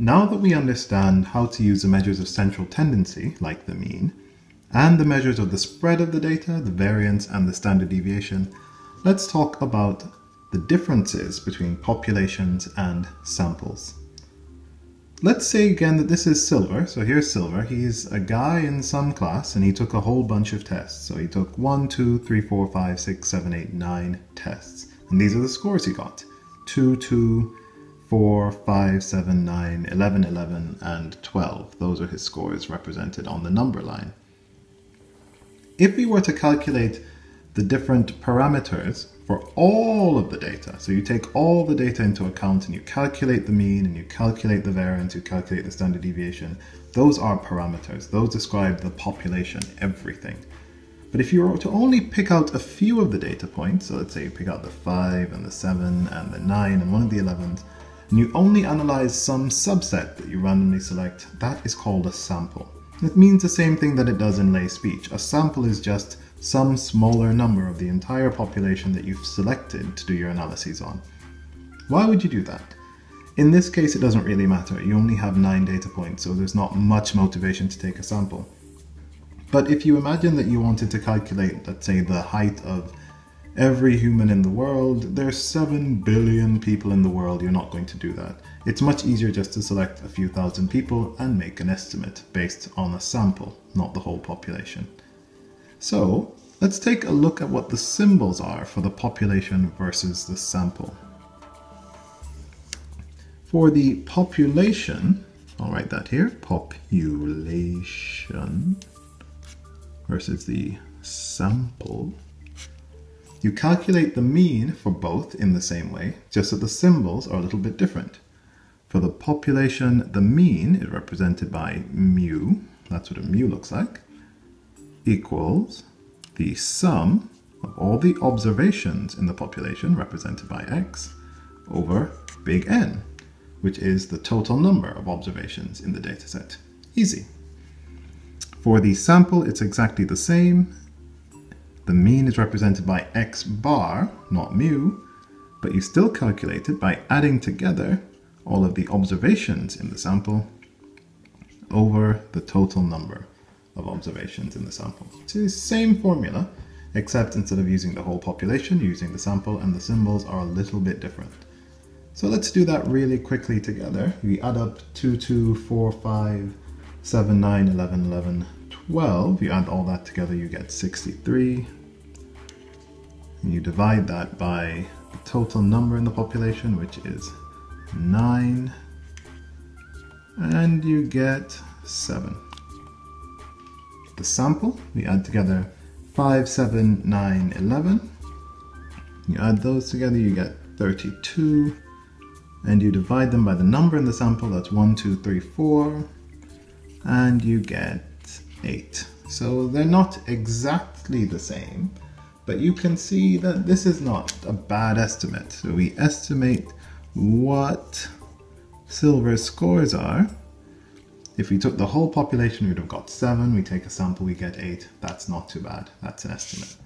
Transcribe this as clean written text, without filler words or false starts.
Now that we understand how to use the measures of central tendency, like the mean, and the measures of the spread of the data, the variance, and the standard deviation, let's talk about the differences between populations and samples. Let's say again that this is Silver. So here's Silver. He's a guy in some class and he took a whole bunch of tests. So he took 1, 2, 3, 4, 5, 6, 7, 8, 9 tests. And these are the scores he got. 2, 2, 4, 5, 7, 9, 11, 11, and 12. Those are his scores represented on the number line. If we were to calculate the different parameters for all of the data, so you take all the data into account and you calculate the mean and you calculate the variance, you calculate the standard deviation, those are parameters. Those describe the population, everything. But if you were to only pick out a few of the data points, so let's say you pick out the 5 and the 7 and the 9 and one of the 11s, and you only analyze some subset that you randomly select, that is called a sample. It means the same thing that it does in lay speech. A sample is just some smaller number of the entire population that you've selected to do your analyses on. Why would you do that? In this case, it doesn't really matter. You only have 9 data points, so there's not much motivation to take a sample. But if you imagine that you wanted to calculate, let's say, the height of every human in the world, there's 7 billion people in the world, you're not going to do that. It's much easier just to select a few thousand people and make an estimate based on a sample, not the whole population. So let's take a look at what the symbols are for the population versus the sample. For the population, I'll write that here, population versus the sample. You calculate the mean for both in the same way, just that the symbols are a little bit different. For the population, the mean is represented by mu, that's what a mu looks like, equals the sum of all the observations in the population, represented by x, over big N, which is the total number of observations in the dataset. Easy. For the sample, it's exactly the same. The mean is represented by x bar, not mu, but you still calculate it by adding together all of the observations in the sample over the total number of observations in the sample. It's the same formula, except instead of using the whole population, you're using the sample, and the symbols are a little bit different. So let's do that really quickly together. We add up 2, 2, 4, 5, 7, 9, 11, 11, 12. You add all that together, you get 63. And you divide that by the total number in the population, which is 9. And you get 7. The sample, we add together 5, 7, 9, 11. You add those together, you get 32. And you divide them by the number in the sample, that's 1, 2, 3, 4. And you get 8. So they're not exactly the same, but you can see that this is not a bad estimate. So we estimate what Silver's scores are. If we took the whole population, we'd have got 7. We take a sample, we get 8. That's not too bad. That's an estimate.